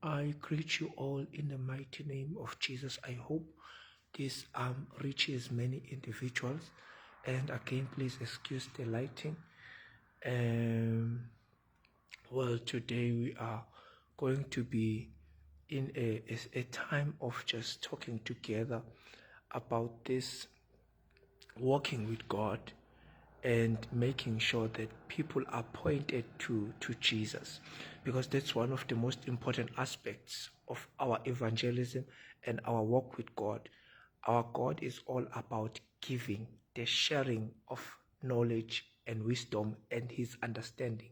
I greet you all in the mighty name of Jesus. I hope this reaches many individuals. And again, please excuse the lighting. Um, well, today we are going to be in a time of just talking together about this walking with God and making sure that people are pointed to Jesus, because that's one of the most important aspects of our evangelism and our walk with God. Our God is all about giving, the sharing of knowledge and wisdom and his understanding,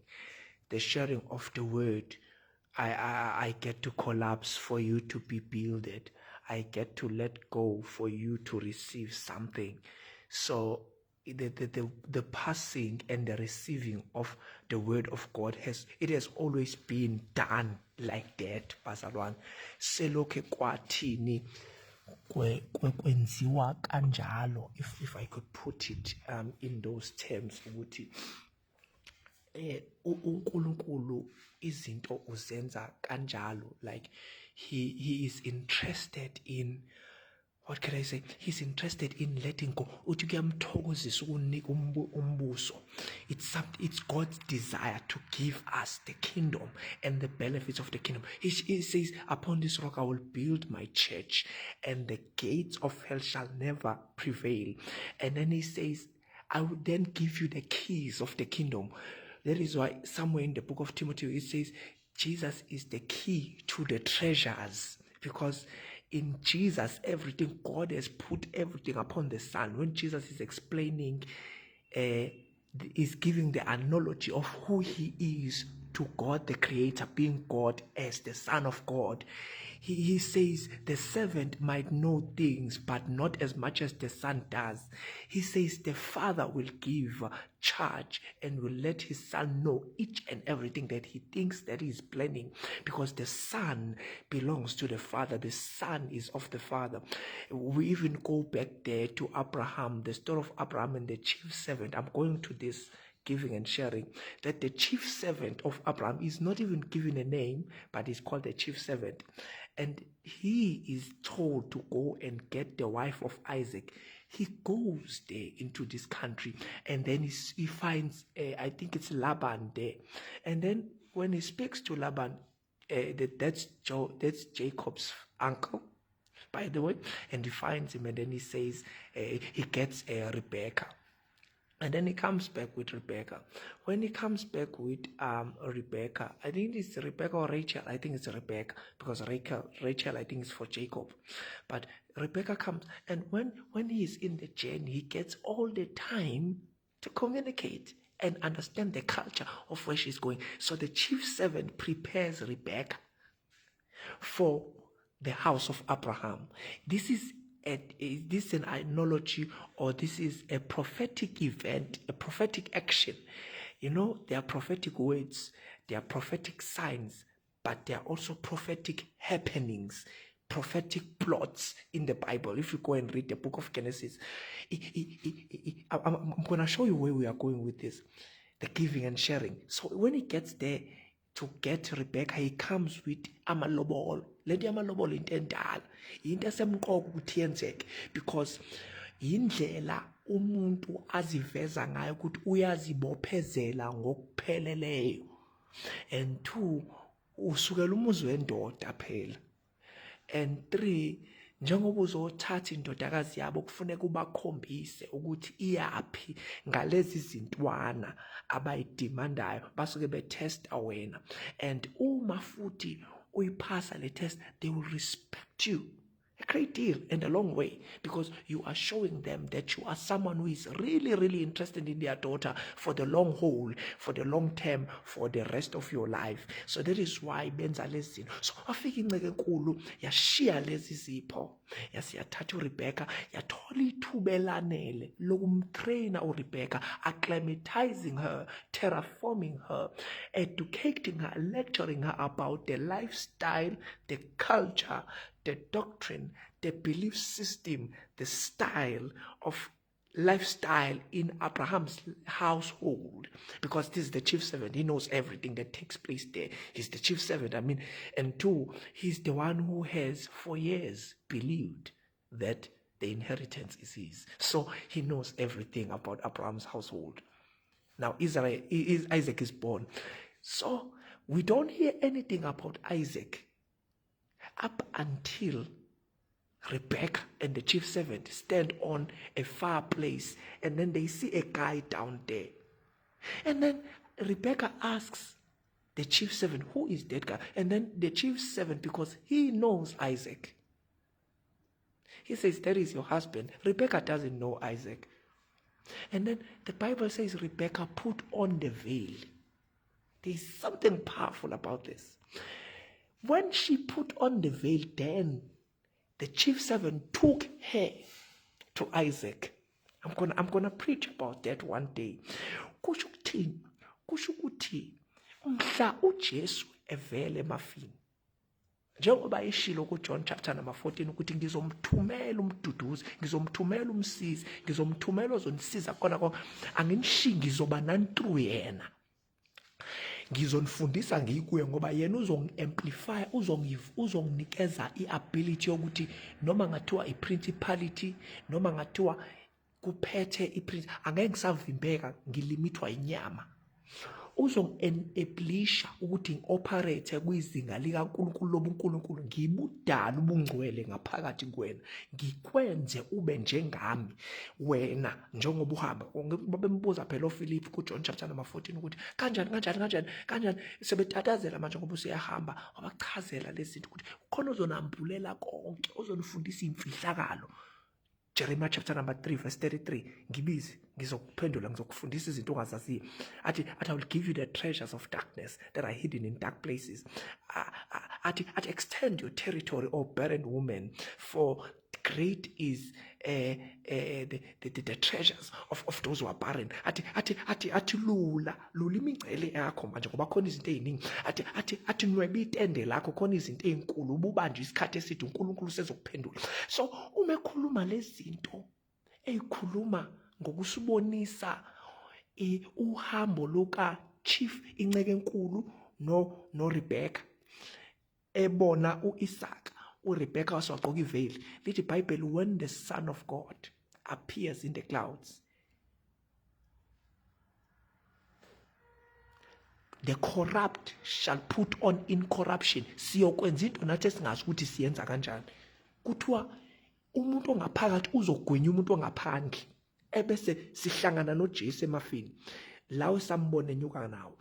the sharing of the word. I get to collapse for you to be builded. I get to let go for you to receive something. So the passing and the receiving of the word of God has always been done like that, bazalwane. Selokhe kwathini kwenziwa kanjalo, if I could put it in those terms, ukuthi uNkulunkulu izinto uzenza kanjalo, like he is interested in, what can I say? He's interested in letting go. Uthi kuyamthokozisa ukunika umbuso. It's God's desire to give us the kingdom and the benefits of the kingdom. He says, upon this rock I will build my church, and the gates of hell shall never prevail. And then he says, I will then give you the keys of the kingdom. That is why somewhere in the book of Timothy it says Jesus is the key to the treasures, because in Jesus everything, God has put everything upon the Son. When Jesus is explaining, is giving the analogy of who he is to God the Creator, being God as the Son of God. He says the servant might know things, but not as much as the Son does. He says the Father will give charge and will let his Son know each and everything that he thinks that he is planning, because the Son belongs to the Father. The Son is of the Father. We even go back there to Abraham, the story of Abraham and the chief servant. I'm going to this giving and sharing, that the chief servant of Abraham is not even given a name, but is called the chief servant. And he is told to go and get the wife of Isaac. He goes there into this country, and then he finds, I think it's Laban there. And then when he speaks to Laban, that's Jacob's uncle, by the way, and he finds him, and then he says, he gets Rebecca. And then he comes back with Rebecca. When he comes back with Rebecca, I think it's Rebecca or Rachel. I think it's Rebecca, because Rachel I think is for Jacob. But Rebecca comes, and when he is in the journey, he gets all the time to communicate and understand the culture of where she's going. So the chief servant prepares Rebecca for the house of Abraham. This is an analogy, or this is a prophetic event, a prophetic action. You know, there are prophetic words, there are prophetic signs, but there are also prophetic happenings, prophetic plots in the Bible. If you go and read the book of Genesis, I'm going to show you where we are going with this, the giving and sharing. So when he gets there to get Rebecca, he comes with amalobolo. Let amalobolo into endala, into esemqoka ukuthi yenzeke, because indlela umuntu aziveza ngayo ukuthi uyazibophezela ngokupheleleyo. And 2, usukela umuzi wendoda phela. And 3, njengoba uzothatha indodakazi yabo, kufuneka ubakhombise ukuthi iyaphi ngalezi zintwana abayidemandayo, basuke betesta wena. And uma futhi uyiphasa le test, they will respect you a great deal and a long way, because you are showing them that you are someone who is really, really interested in their daughter for the long haul, for the long term, for the rest of your life. So that is why benza lezi zinto. So afika inceke enkulu yashiya lezi zipho, yasiyathatha uRebecca, yathola ithuba elanele lokumtraina uRebecca, acclimatizing her, terraforming her, educating her, lecturing her about the lifestyle, the culture, the doctrine, the belief system, the style of lifestyle in Abraham's household, because this is the chief servant. He knows everything that takes place there. He's the chief servant. And two, he's the one who has for years believed that the inheritance is his. So he knows everything about Abraham's household. Now Isaac is born. So we don't hear anything about Isaac up until Rebecca and the chief servant stand on a far place, and then they see a guy down there. And then Rebecca asks the chief servant, who is that guy? And then the chief servant, because he knows Isaac, he says, that is your husband. Rebecca doesn't know Isaac. And then the Bible says Rebecca put on the veil. There's something powerful about this. When she put on the veil, then the chief servant took her to Isaac. I'm gonna preach about that one day. Kusho ukuthi mhla uJesu evele emafini, njengoba eshilo kuJohn chapter number 14 ukuthi ngizomthumela umduduzi, ngizomthumela umsizi, ngizomthumela ozonisiza khona konke, anginishiyi, ngizoba nani through yena. Ngizonifundisa ngikuye ngoba yena uzongi-amplify, uzonginikeza i-ability yokuthi noma ngathiwa i-principality, noma ngathiwa kuphethe i-prince, angeke ngisavimbeka ngilimithwa inyama. Uzongi-enablisha ukuthi ngi-operate kwizinga likaNkulunkulu lobuNkulunkulu, ngibudala ubungcwele ngaphakathi kuwena, ngikwenze ube njengami wena njengoba uhamba. Babembuza phela uFilipi kuJohn chapter number 14 ukuthi kanjani sebetatazela manje ngoba usiyahamba, wabachazela lezi zinto ukuthi khona ozonambulela konke, ozonifundisa imfihlakalo. Jeremiah chapter number 3 verse 33, ngibizi ngizokuphendula, ngizokufundisa izinto ongazaziyo. Athi I will give you the treasures of darkness that are hidden in dark places. Athi extend your territory, O barren woman, for great is the treasures of those who are barren. Athi lula imingcele yakho manje ngoba khona izinto eziningi. Athi nweba itende lakho khona izinto ezinkulu, ububanje isikhathi eside uNkulunkulu sezokuphendula. So uma ekhuluma lezi zinto ezikhuluma ngokusibonisa uhambo luka chief inceke enkulu no Rebecca, ebona uIsaka, uRebecca waswagqoka iveil. Lithi iBhayibheli, when the Son of God appears in the clouds, the corrupt shall put on incorruption. Siyokwenza into nathi esingazi ukuthi siyenza kanjani. Kuthiwa umuntu ongaphakathi uzogwenya umuntu ongaphandle, ebese sihlangana noJesu emafini, lawo sambone enyuka nawo.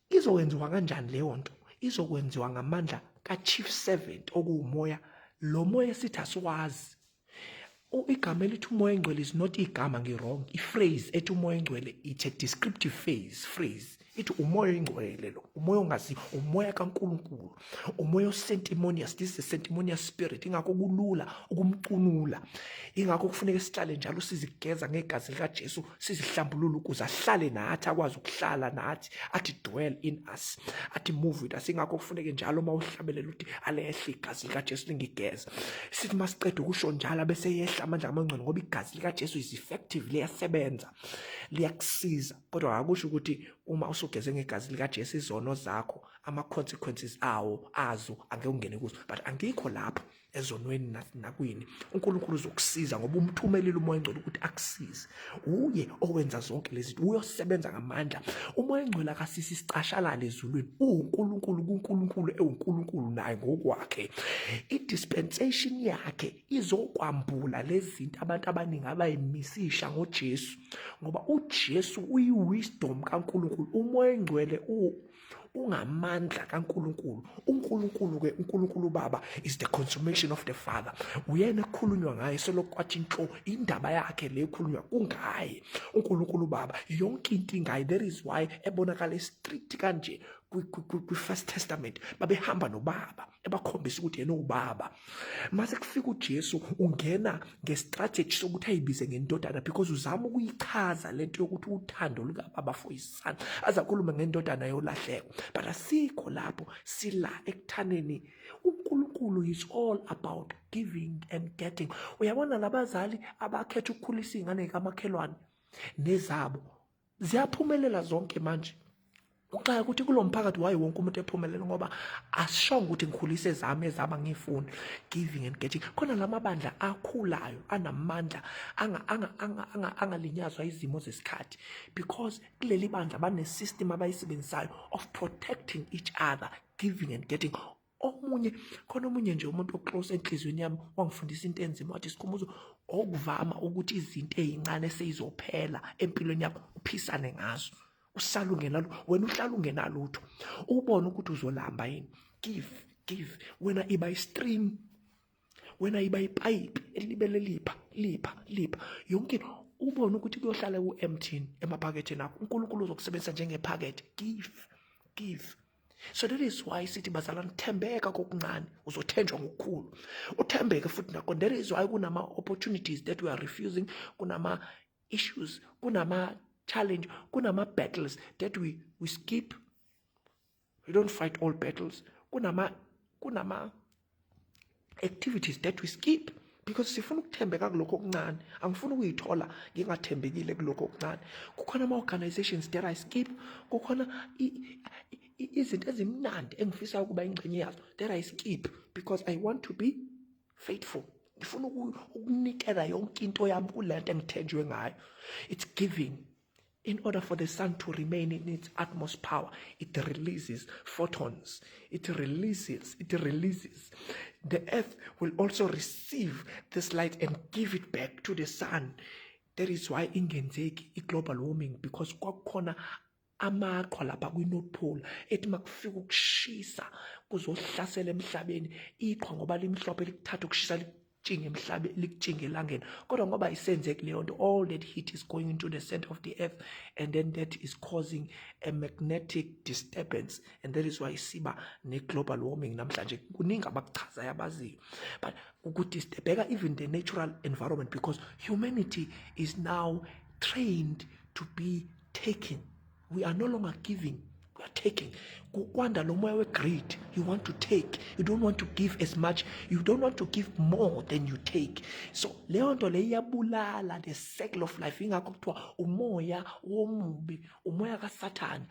Izokwenziwa kanjani leyo nto? Izokwenziwa ngamandla ka-chief servant okuwumoya. Lo moya sithi asiwazi. Igama elithi umoya engcwele is not igama ngi-wrong. I-phrase ethi umoya engcwele, it's a descriptive phrase. Ithi umoya engcwele lo, umoya ongaziwa, umoya kaNkulunkulu, umoya osentimonious. This is a sentimonious spirit. Ingakho kulula ukumcunula, ingakho kufuneka sihlale njalo sizigeza ngegazi likaJesu, sizihlambulule ukuze ahlale nathi, akwazi ukuhlala nathi, athi dwell in us, athi move with us. Ingakho kufuneka njalo uma uhlabelela uthi alehle igazi likaJesu lingigeza. Sithi masiqeda ukusho njalo bese yehla amandla amangcwele, ngoba igazi likaJesu is effective, liyasebenza, liyakusiza. Kodwa akusho ukuthi uma usugeze ngegazi likaJesu izono zakho ama-consequences azo angeke ungene kuzo. But angikho lapho ezonweni nakwini. uNkulunkulu uzokusiza ngoba umthumelile umoya engcwele ukuthi akusize. Uye owenza zonke lezi zinto, uyosebenza ngamandla. Umoya engcwele akasisi sicashalala ezulwini, uNkulunkulu kuNkulunkulu ewuNkulunkulu naye ngokwakhe. I-dispensation yakhe izokwambula lezi zinto abantu abaningi abayimisisha ngoJesu, ngoba uJesu uyi-wisdom kaNkulunkulu. Umoya engcwele ungamandla kaNkulunkulu. uNkulunkulu-ke, uNkulunkulu Baba is the consummation of the Father. Uyena ekhulunywa ngaye selokwathi inhlo, indaba yakhe le ekhulunywa kungaye. uNkulunkulu Baba yonke into ingaye. That is why ebonakala strict kanje kwi-First Testament, babehamba noBaba ebakhombisa ukuthi yena uBaba. Mase kufika uJesu ungena ngestrategy sokuthi ayibize ngendodana, because uzama ukuyichaza lento yokuthi uthando lukaBaba for his son, azakhuluma ngendodana yolahleko. But asikho lapho, sila ekuthaneni uNkulunkulu uNkulunkulu is all about giving and getting. Uyabona labazali abakhetha ukukhulisa izingane kamakhelwane nezabo ziyaphumelela zonke manje. Uxaka ukuthi kulo mphakathi waye wonke umuntu ephumelela ngoba asishongo ukuthi ngikhulise zami ezaba ngifuni giving and getting. Khona lamabandla akhulayo anamandla angalinyazwa izimo zesikhathi because kuleli bandla bane system abayisebenzisayo of protecting each other, giving and getting. Khona omunye nje umuntu oclose enhlizweni yami wangifundisa into enzima wathi Sikhumbuzo, okuvama ukuthi izinto ezincane seyizophela empilweni yakho uphisane ngazo. Uhlala ungenalo, wena uhlala ungenalutho, ubone ukuthi uzolamba yini. Give. Wena iba istream, wena iba ipipe elibele lipha yonke, ubone ukuthi kuyohlala ku-empty emaphaketheni akho. uNkulunkulu uzokusebenzisa njengephakethe. Give. So that is why sithi bazalwane, thembeka kokuncane uzothenjwa ngokukhulu. Uthembeke futhi nakho. That is why kunama opportunities that we are refusing, kunama issues, kunama challenge, kunama battles that we skip. We don't fight all battles. Kunama activities that we skip because sifuna ukuthembeka kulokho okuncane. Angifuni ukuyithola ngingathembekile kulokho okuncane. Kukhona ama organizations that I skip. Kukhona izinto ezimnandi engifisa ukuba ingxenye yazo that I skip because I want to be faithful. Ngifuna ukunikela yonke into yami kulento engithenjwe ngayo. It's giving. In order for the sun to remain in its utmost power, it releases photons. It releases. The earth will also receive this light and give it back to the sun. That is why ingenzeki global warming, because kwakhona amaqhwa lapha kwi-North Pole ethi makufika ukushisa kuzohlasela emhlabeni iqhwa ngoba limhlophe likuthatha ukushisa likutshinge emhlabeni likutshinge elangeni. Kodwa ngoba isenzeki leyo nto, all that heat is going into the center of the earth and then that is causing a magnetic disturbance, and that is why siba ne-global warming namhlanje. Kuningi abakuchazayo abaziyo, but ukudisturbeka even the natural environment because humanity is now trained to be taking. We are no longer giving, we are taking. Kukwanda lo moya we-greed. You want to take. You don't want to give as much. You don't want to give more than you take. So leyo nto le iyabulala the cycle of life. Ingakho kuthiwa umoya womubi, umoya kaSathane,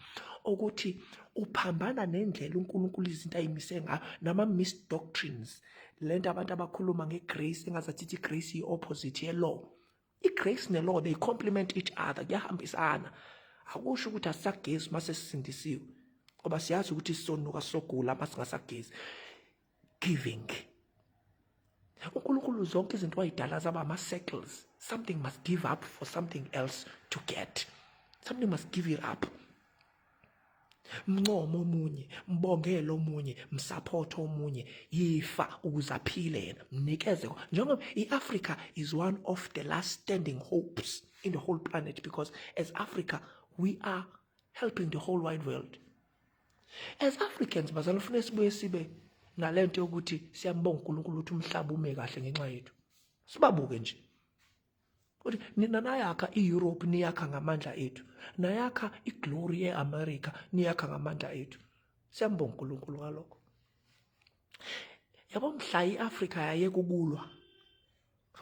ukuthi uphambana nendlela uNkulunkulu izinto ayimise ngayo, nama-mis doctrines. Lento abantu abakhuluma nge-grace engazathi i-grace yi-opposite ye-law. I-grace ne-law, they complement each other, kuyahambisana. Akusho ukuthi asisagezi mase sisindisiwe ngoba siyazi ukuthi sisonuka sogula mase singasagezi. Giving. uNkulunkulu zonke izinto wayidala zaba ama-circles. Something must give up for something else to get. Something must give it up. Mncomo omunye, mbongelo omunye, msupport omunye, yifa ukuze aphile yena, mnikeze. Njengoba i-Africa is one of the last standing hopes in the whole planet, because as Africa we are helping the whole wide world. As Africans, bazalwane, ufuna sibuye sibe nalento yokuthi siyambonga uNkulunkulu ukuthi umhlaba ume kahle ngenxa yethu. Sibabuke nje. Ukuthi nina nayakha i-Europe niyakha ngamandla ethu. Nayakha iglory ye-America niyakha ngamandla ethu. Siyambonga uNkulunkulu ngalokho. Yabo mhla i-Africa yayekulwa.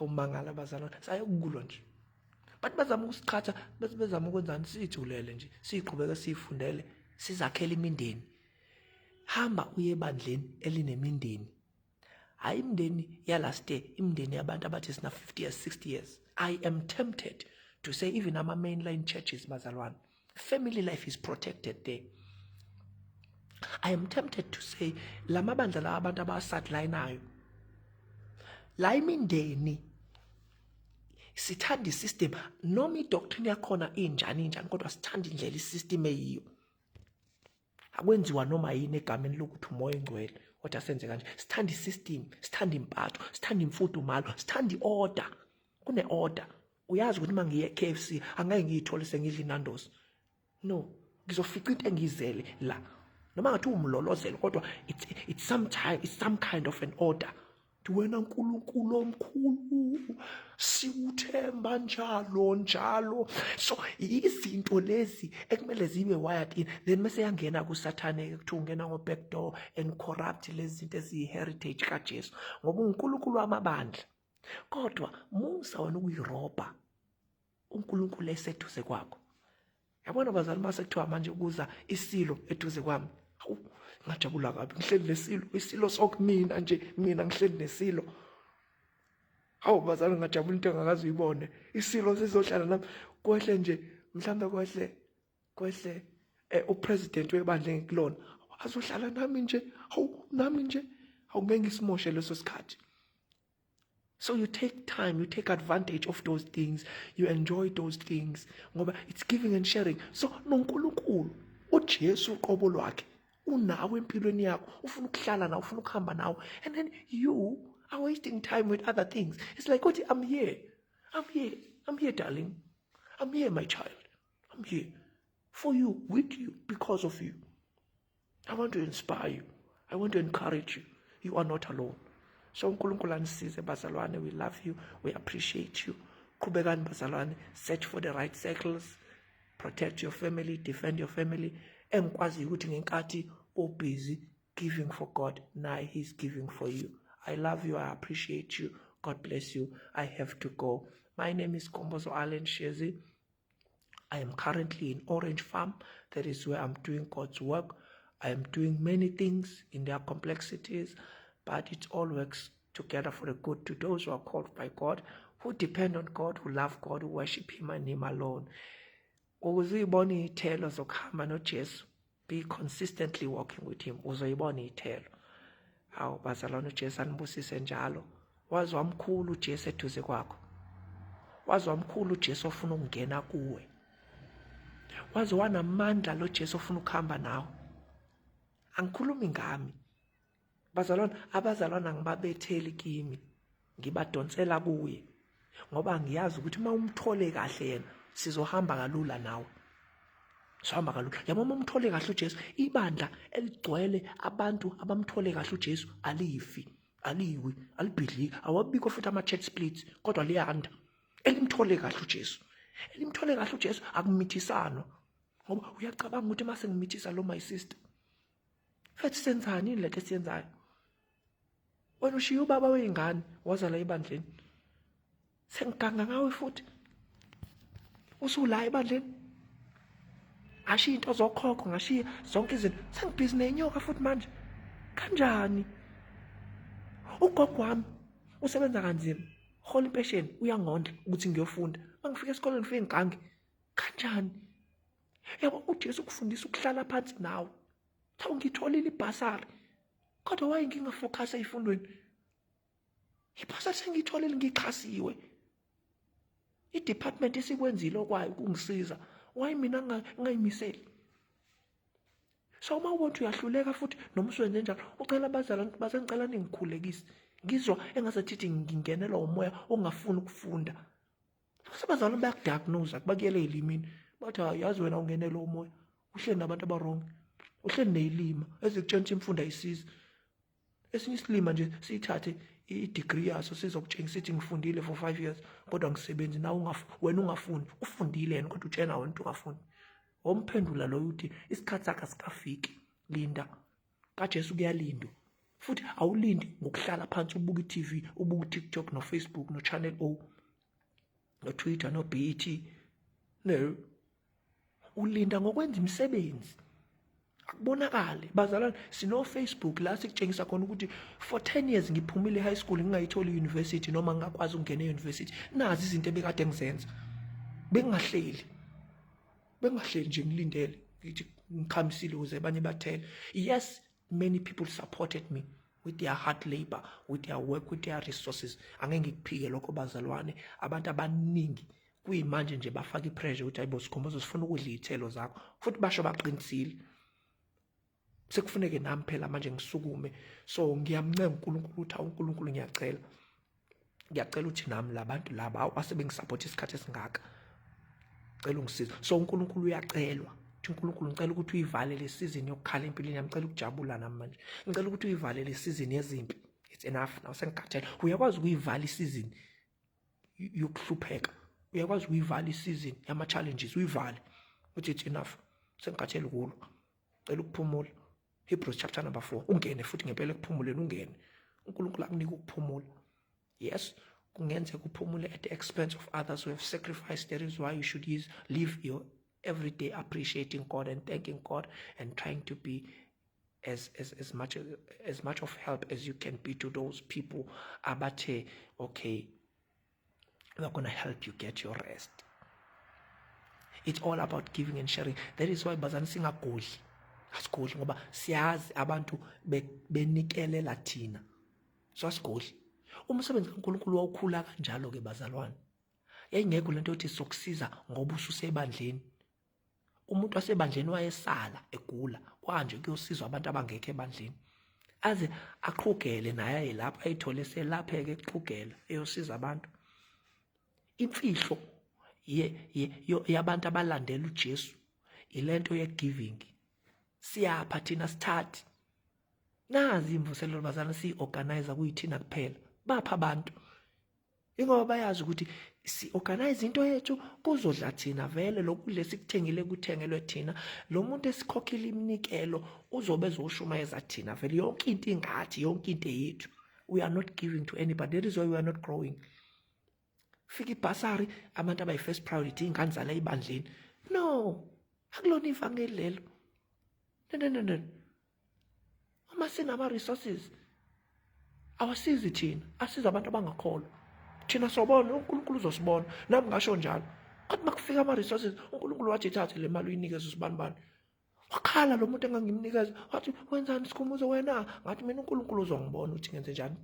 Umangala bazalwane, sayekulwa nje. But bazama ukusiqhatha, bezama ukwenzani sithulele nje, siqhubeke sifundele, sizakhele imindeni. Hamba uye ebandleni elinemindeni. Hayi imindeni yalaste, imindeni yabantu abathi sina 50 years, 60 years. I am tempted to say even ama mainline churches bazalwane, family life is protected there. I am tempted to say lamabandla la abantu abasadlineayo. La imindeni sithanda isystem, noma idoctrine yakhona injani kodwa sithanda indlela isystem eyiyo. Akwenziwa noma yini egameni lokuthi umoya engcwele, kodwa senze kanje. Sithanda isystem, sithanda impatho, sithanda imfudumalo, sithanda i-order. Kune-order. Uyazi ukuthi mangiye KFC angeke ngiyithole sengidla iNando's. No, ngizofica into engizele la. Noma ngathi umlolozelo kodwa it's some kind of an order wena nkulunkulu omkhulu siuthemba njalo. So izinto lezi ekumele zibe wired in, then mase yangena kusathane kuthiwa ungena ngo-backdoor and corrupt lezi zinto eziyi-heritage kaJesu ngoba unkulunkulu wamabandla. Kodwa musa wena ukuyirobha unkulunkulu eseduze kwakho. Yabona bazali mase kuthiwa manje kuza isilo eduze kwami, hawu ngajabula kabi, ngihleli nesilo, isilo sokumina nje, mina ngihleli nesilo. Hawu bazali ngajabula into engakazi uyibone, isilo sizohlala nami. Kwehle nje mhlawumbe kwehle upresident webandla engikulona azohlala nami nje, hawu nami nje, hawu ngeke ngisimoshe leso sikhathi. So you take time, you take advantage of those things, you enjoy those things ngoba it's giving and sharing. So nonkulunkulu uJesu uqobo lwakhe unawe empilweni yakho, ufuna ukuhlala nawe, ufuna ukuhamba nawe, and then you are wasting time with other things. It's like, what? I'm here, darling, I'm here, my child, I'm here for you, with you, because of you. I want to inspire you, I want to encourage you. You are not alone. So unkulunkulu anisize bazalwane, we love you, we appreciate you. Qhubekani bazalwane, search for the right circles, protect your family, defend your family. Engikwazi ukuthi ngenkathi busy giving for God, now he's giving for you. I love you, I appreciate you, God bless you. I have to go. My name is Kombozo Allen Shezi. I am currently in Orange Farm. That is where I'm doing God's work. I am doing many things in their complexities, but it all works together for the good to those who are called by God, who depend on God, who love God, who worship him and him alone. Uzuyibona iy'thelo zokuhamba noJesu, be consistently walking with him, uzoyibona iy'thelo. Hawu bazalwane, uJesu anibusise njalo. Wazi wamkhulu uJesu eduze kwakho, wazi wamkhulu uJesu ofuna ukungena kuwe, wazi wanamandla lo Jesu ofuna ukuhamba nawe. Angikhulumi ngami bazalwane, abazalwane angibabetheli kimi, ngibadonsela kuye ngoba ngiyazi ukuthi uma umthole kahle yena sizohamba kalula nawe, sizohamba kalula. Yabo uma umthole kahle uJesu, ibandla eligcwele abantu abamthole kahle uJesu alifi, aliwi, alibhidliki, awabikho futhi ama-church splits, kodwa liyanda. Elimthole kahle uJesu, elimthole kahle uJesu akumithisanwa ngoba uyacabanga ukuthi uma sengimithisa lo my sister, futhi senzani yini lento esiyenzayo? Wena ushiya ubaba wey'ngane wazala ebandleni, sengiganga ngawe futhi usula ebandleni, ngashiya into zokhokho, ngashiya zonke izinto, sengibhizi nenyoka futhi manje. Kanjani? Ugogo wami usebenza kanzima, hola impesheni, uyangondla ukuthi ngiyofunda, mangifika esikoleni ngifike ngigange. Kanjani? Yabo uJesu ukufundisa ukuhlala phansi nawe. Thawu ngitholile ibhasari, kodwa waye ngingafocus ey'fundweni. Ibhasari sengiyitholile, ngixhasiwe. I-department esikwenzile okwayo ukungisiza, waye mina ngingayimiseli. So uma ubona uyahluleka futhi noma uswenze njalo, ucela abazalwane base ngicela ningikhulekise. Ngizwa engazathi ngingenelwa umoya ongafuni ukufunda. Abazalwane bayakudiagnose, bakuyele ey'limini, bathi yazi wena ungenelwa umoya, uhleli nabantu abarong, uhleli ney'lima ezikutshela imfundo ayisizi. Esinye isilima nje siyithathe i-degree yaso sizokutshengisa sithi ngifundile for 5 years kodwa ngisebenzi, nawe wena ungafundi. Ufundile yena kodwa utshena wena ungafundi. Womphendula loyo uthi isikhathi sakhe asikafiki, linda. kaJesu kuyalindwa futhi awulindi ngokuhlala phansi ubuka i-TV, ubuka uTikTok noFacebook noChannel O noTwitter noBET. No, ulinda ngokwenza imisebenzi akubonakale. Bazalwane, sino-Facebook la sikutshengisa khona ukuthi for 10 years ngiphumile high school ngingayitholi i-university noma ngingakwazi ukungena e-university. Nazi izinto ebekade ngizenza, bengingahleli nje ngilindele ngithi ngikhamisile ukuze abanye bathele. Yes, many people supported me with their hard labor, with their work, with their resources. Angeke ngikuphike lokho bazalwane. Abantu abaningi kuyimanje nje bafaka i-pressure ukuthi hayibo Sikhumbuzo sifuna ukudla iy'thelo zakho, futhi basho baqinisile. Sekufuneke nami phela manje ngisukume. So ngiyamncema uNkulunkulu ukuthi uNkulunkulu ngiyacela ukuthi nami labantu laba asebengisupport isikhathi esingaka, cela ungisize. So uNkulunkulu uyacelwa ukuthi uNkulunkulu ngicela ukuthi uyivale le season yokukhala empilweni yami, ngicela ukujabula nami manje, ngicela ukuthi uyivale le season yezimpi, it's enough now, sengikhathele. Uyakwazi ukuyivala isizini yokuhlupheka, uyakwazi ukuyivala isizini yama-challenges, uyivale uthi it's enough, sengikhathele kulo, cela ukuphumula. Hebrews chapter number 4, ungene futhi ngempela ekuphumuleni, ungene. uNkulunkulu akunika ukuphumula. Yes, kungenzeka uphumule at the expense of others who have sacrificed. That is why you should live your every day appreciating God and thanking God and trying to be as much of help as you can be to those people abathe okay, we're going to help you get your rest. It's all about giving and sharing. That is why bazana singagodli, asigodli ngoba siyazi abantu benikelela thina, so asigodli. Umsebenzi kaNkulunkulu wawukhula kanjalo ke bazalwane. Yayingekho lento yokuthi sokusiza ngoba ususebandleni. Umuntu wasebandleni wayesala egula kwanje kuyosizwa abantu abangekho ebandleni, aze aqhugele naye lapha ayithole selapheke eqhugela eyosiza abantu. Imfihlo yabantu abalandela uJesu ilento ye-giving. Siyapha thina sithathe. Nazi imvuselelo bazana si-organize kuyithina kuphela. Bapha abantu. Ingoba bayazi ukuthi si-organize into yethu kuzodla thina vele lokudle sikuthengile kuthengelwe thina. Lo muntu esikhokhile iminikelo uzobe ezoshumayeza thina vele yonke into ingathi yonke into yethu. We are not giving to anybody. That is why we are not growing. Fika ibhasari abantu abayi-first priority ingane zala ibandleni. No, akulona ivangeli lelo. No. Uma sinama-resources awasizi thina, asiza abantu abangakholwa. Thina sobona uNkulunkulu uzosibona, nami ngasho njalo. Kodwa makufika ama-resources uNkulunkulu wathi thathe le mali uyinikeze usibanibani. Wakhala lo muntu engangimnikeza wathi wenzani Sikhumuzo wena? Ngathi mina uNkulunkulu uzongibona ukuthi ngenze njani.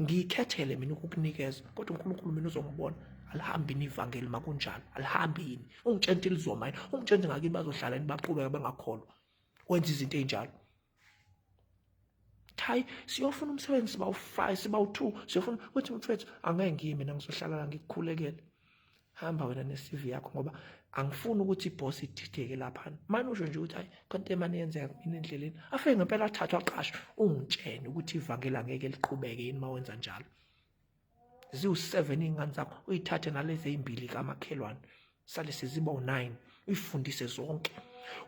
Ngiyikhethele mina ukukunikeza kodwa uNkulunkulu mina uzongibona. Alihambi ivangeli makunjalo, alihambi yini. Ungitshente ilizoma yini, ungitshente ngakini bazohlala yini baqhubeka bengakholwa. Wenza izinto ezinjalo. Hayi, siyofuna umsebenzi sibawu-5 sibawu-2, siyofuna uthi mfethu angeke ngiyime mina ngizohlala la ngikukhulekele. Hamba wena ne-CV yakho ngoba angifuni ukuthi iboss idideke lapha. Manje usho nje ukuthi hayi konke emane yenzeka mina endleleni. Afike ngempela athathwa aqashwe ungitshene ukuthi ivangeli angeke liqhubeke yini mawenza njalo. Ziwu-7 ingane zakho uyithathe nalezi ezimbili kamakhelwane. Sale seziba u-9 uyifundise zonke.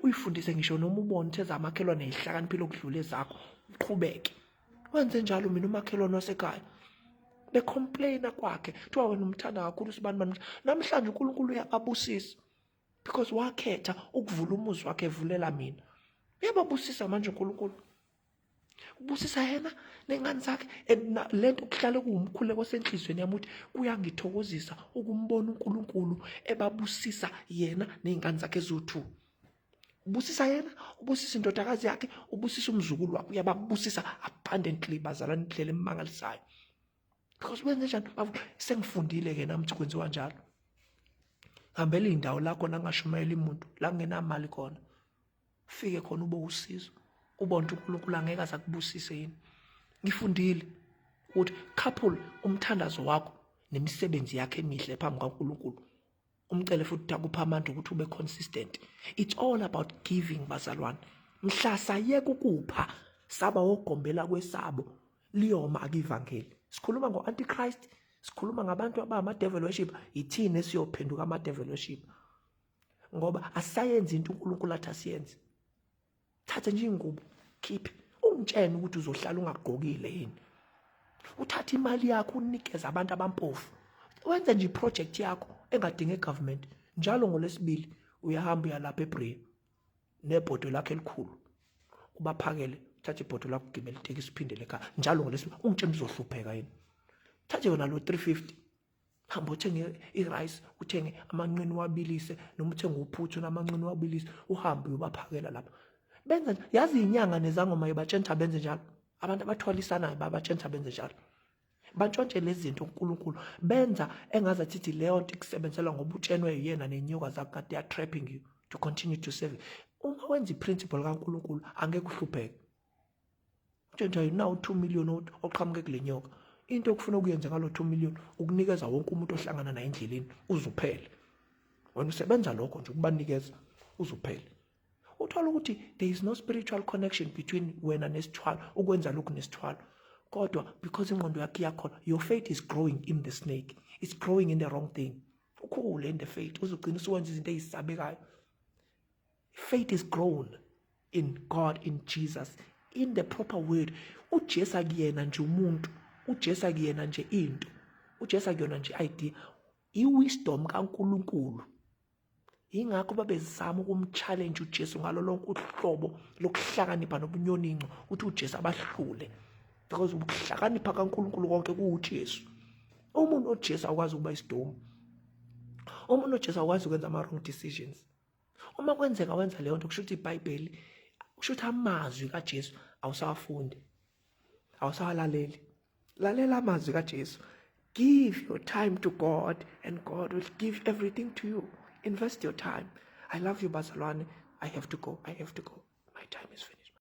Uyifundise ngisho noma ubone theza amakhelwane ezihlakaniphile okudlula ezakho. Uqhubeke. Wenze njalo mina umakhelwane wasekhaya. Becomplaina kwakhe. Kuthiwa wena umthanda kakhulu uSibani. Namhlanje uNkulunkulu uyababusisa. Because wakhetha ukuvula umuzi wakhe evulela mina. Uyababusisa manje uNkulunkulu. Ubusisa yena nengane zakhe. Lento kuhlale kuwumkhuleko senhlizweni yami ukuthi kuyangithokozisa ukumbona uNkulunkulu ebabusisa yena nezingane zakhe eziwu-2. Ubusisa yena, ubusisa indodakazi yakhe, ubusisa umzukulu wakhe, uyababusisa abundantly bazalwane indlela emangalisayo. Because wenze njani? Sengifundile ke nami ukuthi kwenziwa njalo. Hambela indawo la khona angashumayela umuntu, la kungenamali khona. Fike khona ube usizo. Ubone ukuthi uNkulunkulu angeke azakubusise yini. Ngifundile ukuthi couple umthandazo wakho nemisebenzi yakhe emihle phambi kaNkulunkulu. Umcele futhi akupha amandla ukuthi ube consistent. It's all about giving bazalwane. Mhla sayeka ukupha saba wogombela kwesabo liyoma akivangeli. Sikhuluma ngo-antichrist, sikhuluma ngabantu abama-devil worship, ithini esiyophenduka ama-devil worship. Ngoba asayenzi into uNkulunkulu athi asiyenze. Thatha nje ingubo, khiphe. Ungitshene ukuthi uzohlala ungagqokile yini. Uthatha imali yakho unikeze abantu abampofu. Wenza nje iproject yakho engadinge government. Njalo ngoLwesibili uyahamba uyalapha eBrea nebhodo lakhe elikhulu. Ubaphakele, thatha ibhodo lakho ugibele itekisi uphindele ekhaya. Njalo ngoLwesibili ungitshela uzohlupheka yini. Thatha yona lo 350. Hamba uthenge i-rice, uthenge amanqini wabilise, noma uthenge uphuthu namanqini wabilise, uhambe uyobaphakela lapha. Benza yazi inyanga nezangoma yabatshentha benze njalo. Abantu abathwalisanayo babatshentha benze njalo. Bantshontshe lezi zinto uNkulunkulu benza engazathi leyo nto ikusebenzela ngoba utshenwe yena nenyoka zakho kade they are trapping you to continue to serve. Uma wenza iprinciple kaNkulunkulu angeke uhlupheke. Njengoba nawo 2 million oqhamuke kule nyoka. Into okufuna ukuyenza ngalo 2 million ukunikeza wonke umuntu ohlangana naye endleleni uzuphele. Wena usebenza lokho nje ukubanikeza uzuphele. Uthola ukuthi there is no spiritual connection between wena nesithwalo ukwenza lokhu nesithwalo. kodwa because ingqondo yakho iyakholwa, your faith is growing in the snake, it's growing in the wrong thing. Ukhule in the faith, uzogcina usuwenza izinto ezisabekayo. Faith is grown in God, in Jesus, in the proper word. uJesu akuyena nje umuntu, uJesu akuyena nje into, uJesu akuyona nje idea, i-wisdom kaNkulunkulu. Yingakho babezama ukumchallenge uJesu ngalo lonke uhlobo lokuhlakanipha nobunyoninco, uthi uJesu abahlule, because ukuhlakanipha kaNkulunkulu konke kuuJesu. Umuntu oJesu akwazi ukuba isidomu, umuntu oJesu akwazi ukwenza ama-wrong decisions. Uma kwenzeka wenza leyo nto, kusho ukuthi iBhayibheli, kusho ukuthi amazwi kaJesu awusawafundi, awusawalaleli. Lalela amazwi kaJesu. Give your time to God and God will give everything to you. Invest your time. I love you, bazalwane. I have to go. My time is finished.